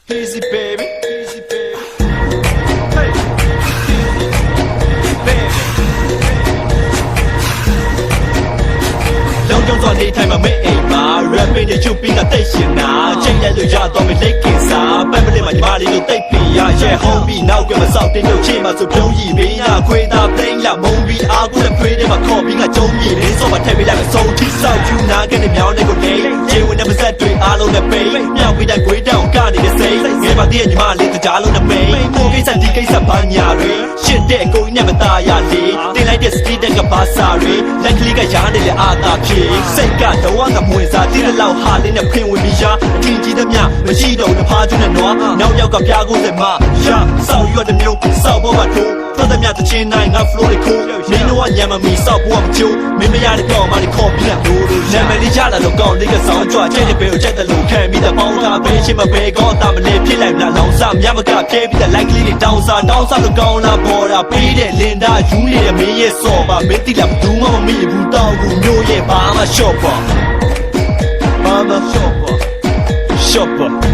Easy baby, easy baby. Hey, easy baby. လုံးလုံးစောနေထိုင်မှာမေးအိမ်မှာ rapping နဲ့ချုပ်ပြီးကတိတ်ရှင်နာချိန်ရက်လို့ရတော့မလိတ်ခင်စားပတ်မလေးမှာညီမလေးတို့တိတ်ပြရရဲ့ homie နောက်ကမစောက်တင်လို့ချိန်မှာဆိုပြုံးရည်ပြီးနာခွေးသားပိန်းလာမုံပြီးအားကိုလည်းခွေးထဲမှာခေါ်ပြီးကကြုံရည်လေးစောမှာထည့်ပေးလိုက်မဆုံးထိဆောက်ယူနာကနေမြောင်းနေကိုနေခြေဝင်တဲ့ပါဇက်တွေအားလုံးနဲ့ပိန်းမြောက်ပြီးတိုင်းခွေးတောင်ကနေစိတ်ငယ်ပါတဲ့ညီမလေးတကြားလုံးနဲ့မိန်ကိုကိစ္စဒီကိစ္စဘာညာတွေရှစ်တဲ့ကိုကြီးနဲ့မသားရလေတင်လိုက်တဲ့ street ကဘာစာတွေလက်ကလေးကရားနေလေအာသာဖြေစိတ်ကတော့ကမွေစားတိလောက်ဟာလေးနဲ့ခွင်ဝင်ပြီးရအထင်ကြီးသမျှမရှိတော့တဖားကျွန်းနဲ့နွားနောက်ရောက်ကပြားကိုစမရဆောက်ရွက်တဲ့မျိုးဆောက်ပေါ်မှာထိုးသောသမျှတချင်းနိုင်ငါ flow တွေခိုးမင်းတို့ကညံမမီဆောက်ပေါ်မှာကျိုးမင်းမရတဲ့ကောင်မလေးခေါ်ပြီးလာလို့နာမည်လေးရလာတော့ကောင်လေးကဆောင်းကြွကျဲတဲ့ဘေကိုချက်တယ်လို့ခံပြီးတဲ့ပေါင်းသားဘေးချင်းမဘေကောတာမလေးဖြစ်လိုက်လာလောင်စားမြမကပြဲပြီးတဲ့ like လေးတွေတောင်းစားလို့ကောင်းလာပေါ်တာပေးတဲ့လင်တာယူနေတဲ့မင်းရဲ့စော်ပါမင်းတိလာဘူးမမီဘူးတောင်းဘူးမျိုးရဲ့ဘာမှရှော့ပါMama shopper